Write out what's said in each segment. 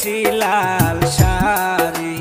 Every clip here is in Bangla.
আনছি লাল শাড়ি।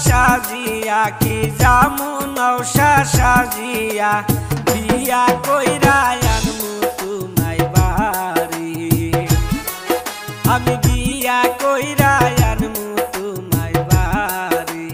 সাজিয়া কি জামু নৌশা সাজিয়া বিয়া কইরা আনমু তোমায় বাড়ি। আমি বিয়া কইরা আনমু তোমায় বাড়ি।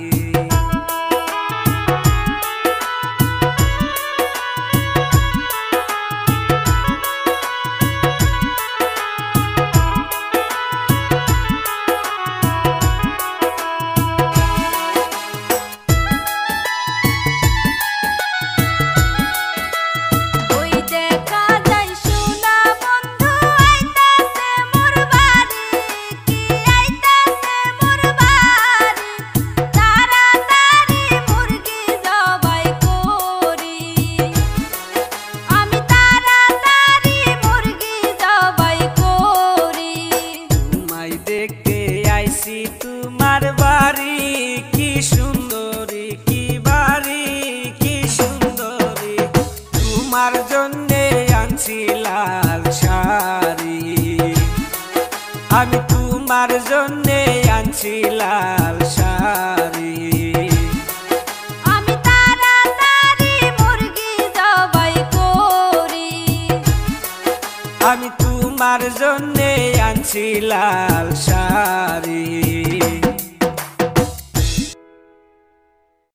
তোমার বাড়ি কি সুন্দরী, কি বাড়ি কি সুন্দরী, তোমার জন্যে আনছি লাল শাড়ি। আমি তোমার জন্যে আনছি লাল শাড়ি। আমি তাড়াতাড়ি মুরগি জবাই করি। আমি তোমার জন্যে আনছি লাল শাড়ি।